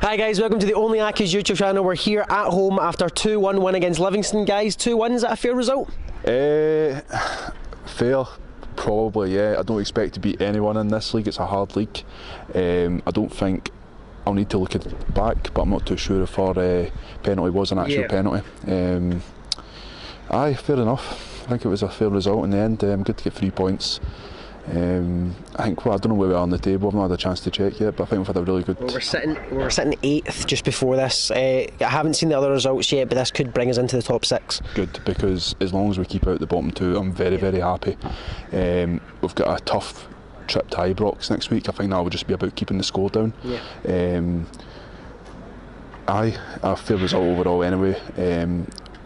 Hi guys, welcome to the OnlyAccies YouTube channel. We're here at home after 2-1 win against Livingstone, guys. 2-1, is that a fair result? Fair, probably, yeah. I don't expect to beat anyone in this league. It's a hard league. I don't think I'll need to look at it back, but I'm not too sure if our penalty was an actual penalty. Aye, fair enough. I think it was a fair result in the end. Good to get 3 points. I think, well, I don't know where we are on the table. I've not had a chance to check yet, but I think we've had a really good. Well, we're sitting 8th just before this. I haven't seen the other results yet, but this could bring us into the top 6. Good, because as long as we keep out the bottom 2, I'm very, very happy. We've got a tough trip to Ibrox next week. I think that will just be about keeping the score down. Aye, a fair result overall anyway.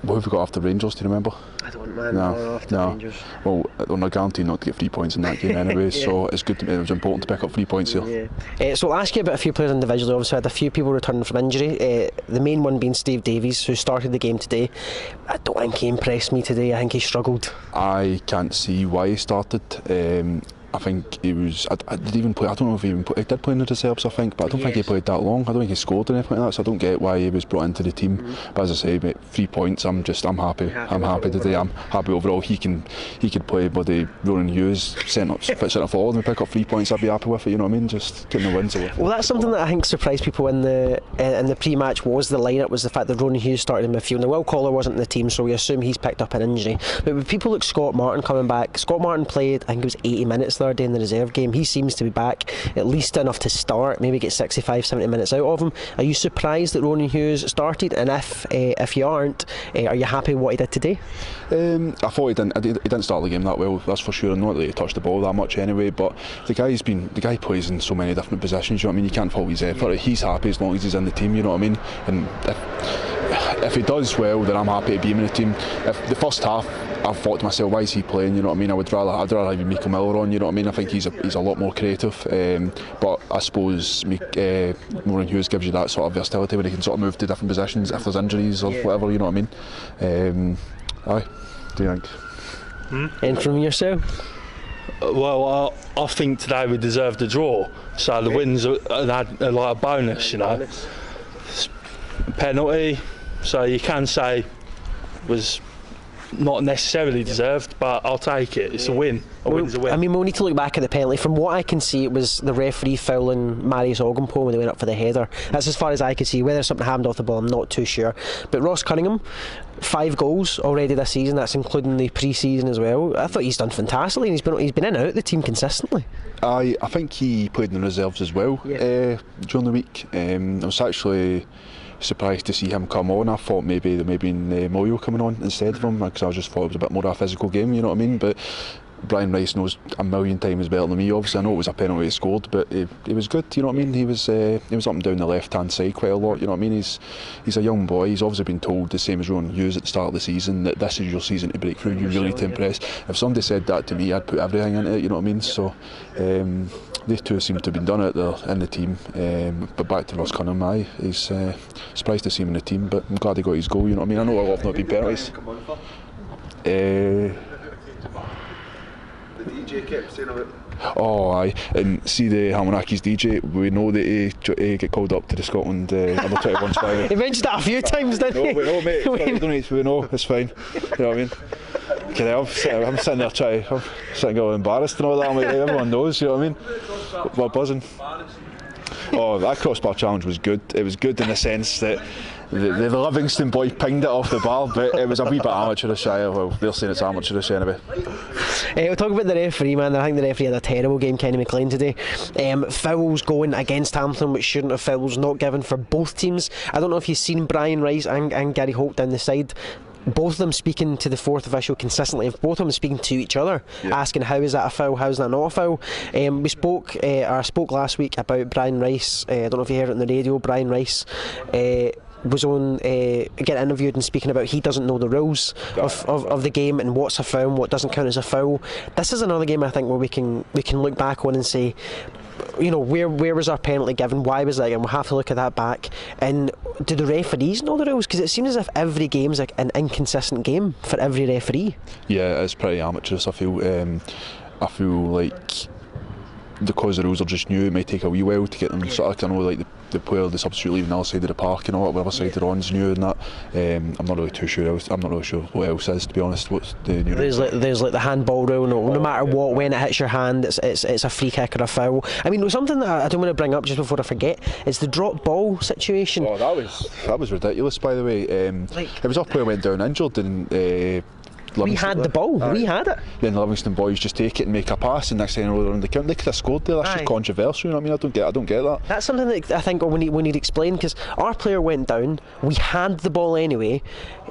What have we got after Rangers, do you remember? I don't, man. No, after Rangers. Well, we're not guaranteed not to get 3 points in that game anyway, so it's good. It was important to pick up 3 points here. So I'll ask you about a few players individually. Obviously, I had a few people returning from injury. The main one being Steve Davies, who started the game today. I don't think he impressed me today. I think he struggled. I can't see why he started. I think he was. I did even play. I don't know if he even he did play in the reserves. I think, but I don't think he played that long. I don't think he scored or anything like that. So I don't get why he was brought into the team. But as I say, mate, 3 points. I'm happy. I'm happy today. I'm happy overall. He could play bloody Ronan Hughes centre forward and pick up 3 points. I'd be happy with it. You know what I mean? Just getting the wins away. Well, that's something that I think surprised people in the pre-match was the lineup. Was the fact that Ronan Hughes started in midfield. Now, Will Collar wasn't in the team, so we assume he's picked up an injury. But with people like Scott Martin coming back, Scott Martin played, I think it was 80 minutes the other day in the reserve game. He seems to be back at least enough to start, maybe get 65-70 minutes out of him. Are you surprised that Ronan Hughes started? And if you aren't, are you happy with what he did today? I thought he didn't start the game that well, that's for sure. Not that he touched the ball that much anyway, but the guy plays in so many different positions, you know what I mean? You can't fault his effort. He's happy as long as he's in the team, you know what I mean? And if he does well, then I'm happy to be him in the team. If the first half I thought to myself, why is he playing, you know what I mean? I'd rather have Micah Miller on, you know what I mean? I think he's a lot more creative, but I suppose Ronan Hughes gives you that sort of versatility where he can sort of move to different positions if there's injuries or whatever, you know what I mean? Aye, do you think? And from yourself? Well, I think today we deserved a draw, so the wins are like a bonus, you know. Penalty, so you can say was not necessarily deserved, but I'll take it. It's a win. A win's a win. I mean, we'll need to look back at the penalty. From what I can see, it was the referee fouling Marius Ogumpo when they went up for the header. That's as far as I could see. Whether something happened off the ball, I'm not too sure. But Ross Cunningham, 5 goals already this season. That's including the pre-season as well. I thought he's done fantastically, and he's been in and out of the team consistently. I think he played in the reserves as well during the week. I was actually surprised to see him come on. I thought maybe there may have been Moyo coming on instead of him, because I just thought it was a bit more of a physical game, you know what I mean? But Brian Rice knows a million times better than me. Obviously I know it was a penalty he scored, but he was good, you know what I mean? He was up and down the left hand side quite a lot, you know what I mean? He's a young boy. He's obviously been told, the same as Ronan Hughes at the start of the season, that this is your season to break through. You really need to impress. If somebody said that to me, I'd put everything into it, you know what I mean? So they two seem to have been done out there in the team, but back to Ross Cunningham, he's surprised to see him in the team, but I'm glad he got his goal, you know what I mean? I know a lot of not been penalties. The DJ kept saying about. Oh aye, and see the Accies DJ, we know that he get called up to the Scotland under 21 squad. He mentioned that a few times, didn't he? No, we know, mate, we know, it's fine, you know what I mean? Okay, I'm sitting there I'm sitting all embarrassed and all that, like, everyone knows, you know what I mean? We're buzzing. Oh, that crossbar challenge was good. It was good in the sense that the Livingstone boy pinged it off the bar, but it was a wee bit amateurish. Well, they're saying it's amateurish anyway. We'll talk about the referee, man. I think the referee had a terrible game, Kenny McLean, today. Fouls going against Hamilton, which shouldn't have. Fouls not given for both teams. I don't know if you've seen Brian Rice and Gary Holt down the side. Both of them speaking to the fourth official consistently, both of them speaking to each other, asking how is that a foul, how is that not a foul. We spoke last week about Brian Rice. I don't know if you heard it on the radio. Brian Rice was on getting interviewed and speaking about he doesn't know the rules of the game and what's a foul and what doesn't count as a foul. This is another game I think where we can look back on and say, you know, where was our penalty given, why was that, and we'll have to look at that back. And do the referees know the rules? Because it seems as if every game's like an inconsistent game for every referee. Yeah, it's pretty amateurish. I feel like because the rules are just new, it might take a wee while to get them sort of, 'cause I know like the player, the substitute leaving the other side of the park and all, whatever side they're on's new and that. I'm not really too sure. I'm not really sure what else is, to be honest. What's the new? There's like the handball rule. No matter what, when it hits your hand, it's a free kick or a foul. I mean, something that I don't want to bring up just before I forget is the drop ball situation. Oh, that was ridiculous. By the way, it was our player went down injured and. We had the ball. We had it. Then the Livingston boys just take it and make a pass, and next thing you know, they're on the count. They could have scored there. That's just controversial. You know what I mean? I don't get that. That's something that I think we need to explain, because our player went down. We had the ball anyway,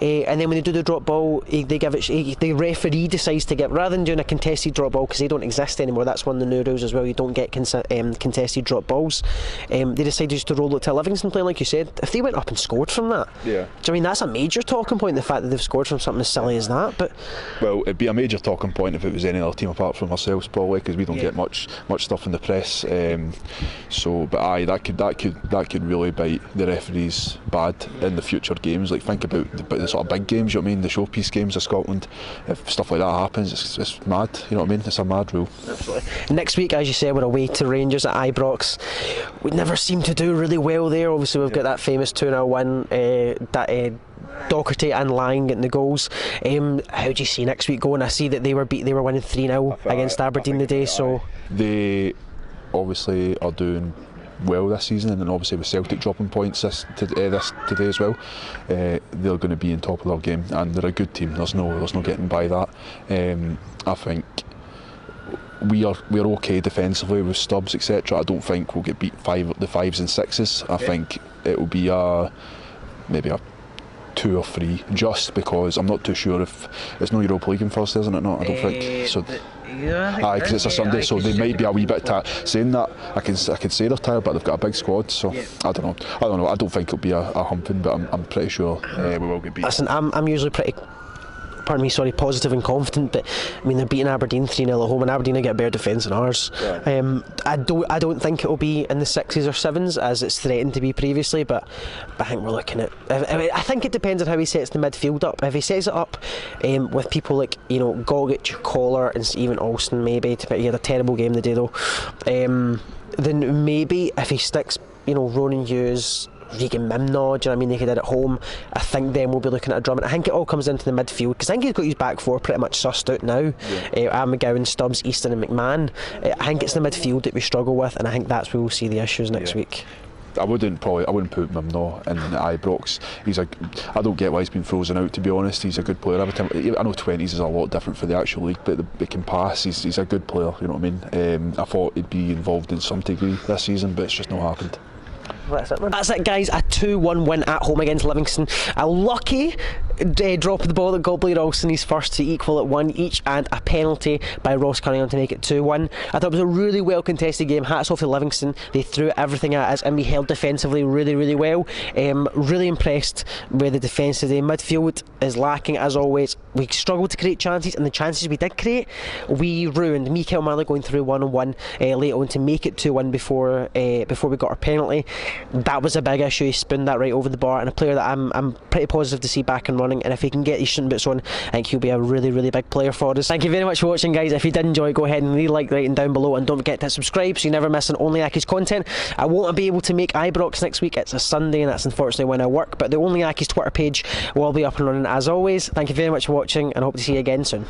and then when they do the drop ball, they give it. The referee decides to give, rather than doing a contested drop ball, because they don't exist anymore. That's one of the new rules as well. You don't get contested drop balls. They decided just to roll it to a Livingston player, like you said. If they went up and scored from that, do you know what I mean, that's a major talking point. The fact that they've scored from something as silly as that, but. Well, it'd be a major talking point if it was any other team apart from ourselves, probably, because we don't get much stuff in the press. But aye, that could really bite the referees bad in the future games. Like, think about the sort of big games. You know what I mean? The showpiece games of Scotland. If stuff like that happens, it's mad. You know what I mean? It's a mad rule. Absolutely. Next week, as you said, we're away to Rangers at Ibrox. We never seem to do really well there. Obviously, we've got that famous 2-0 win. Doherty and Lang getting the goals. How do you see next week going? I see that they were winning 3-0 against Aberdeen today. So they obviously are doing well this season, and then obviously with Celtic dropping points today as well, they're going to be in top of their game, and they're a good team. There's no getting by that. I think we're okay defensively with Stubbs, etc. I don't think we'll get beat the 5s and 6s. I think it will be maybe a 2 or 3, just because I'm not too sure if it's no Europa League on Thursday, isn't it? No, I don't think so. Because it's a Sunday, so they might be a wee bit tired. Saying that, I can say they're tired, but they've got a big squad, so I don't know. I don't think it'll be a humping, but I'm pretty sure we will get beat. Listen, I'm usually pretty. Positive and confident, but I mean, they're beating Aberdeen 3-0 at home, and Aberdeen get a better defence than ours. I don't think it'll be in the 6s or 7s as it's threatened to be previously, but I think we're looking at. I think it depends on how he sets the midfield up. If he sets it up with people like Gogic, Collar, and even Alston, maybe he had a terrible game the day though. Then maybe if he sticks, Ronan Hughes, Regan Mimnod, do you know what I mean, they did it at home, I think then we'll be looking at a Drummond. I think it all comes into the midfield, because I think he's got his back four pretty much sussed out now. McGowan, Stubbs, Easton and McMahon. I think it's the midfield that we struggle with, and I think that's where we'll see the issues next week. I wouldn't put Mimno in Ibrox. I don't get why he's been frozen out, to be honest. He's a good player. Every time, I know 20s is a lot different for the actual league, but he can pass. He's a good player, you know what I mean? I thought he'd be involved in some degree this season, but it's just not happened. That's it, guys. A 2-1 win at home against Livingston. A lucky drop of the ball that got Blair Alston his first to equal at 1 each, and a penalty by Ross Cunningham to make it 2-1. I thought it was a really well contested game. Hats off to Livingston. They threw everything at us, and we held defensively really, really well. Really impressed with the defence today. Midfield is lacking as always. We struggled to create chances, and the chances we did create, we ruined. Mikel Marley going through 1-on-1 late on to make it 2-1 before we got our penalty. That was a big issue. He spooned that right over the bar, and a player that I'm pretty positive to see back and running, and if he can get his shin boots on, I think he'll be a really, really big player for us. Thank you very much for watching, guys. If you did enjoy, go ahead and leave a like rating down below, and don't forget to subscribe so you never miss an OnlyAccies content. I won't be able to make Ibrox next week. It's a Sunday, and that's unfortunately when I work, but the OnlyAccies Twitter page will be up and running as always. Thank you very much for watching, and I hope to see you again soon.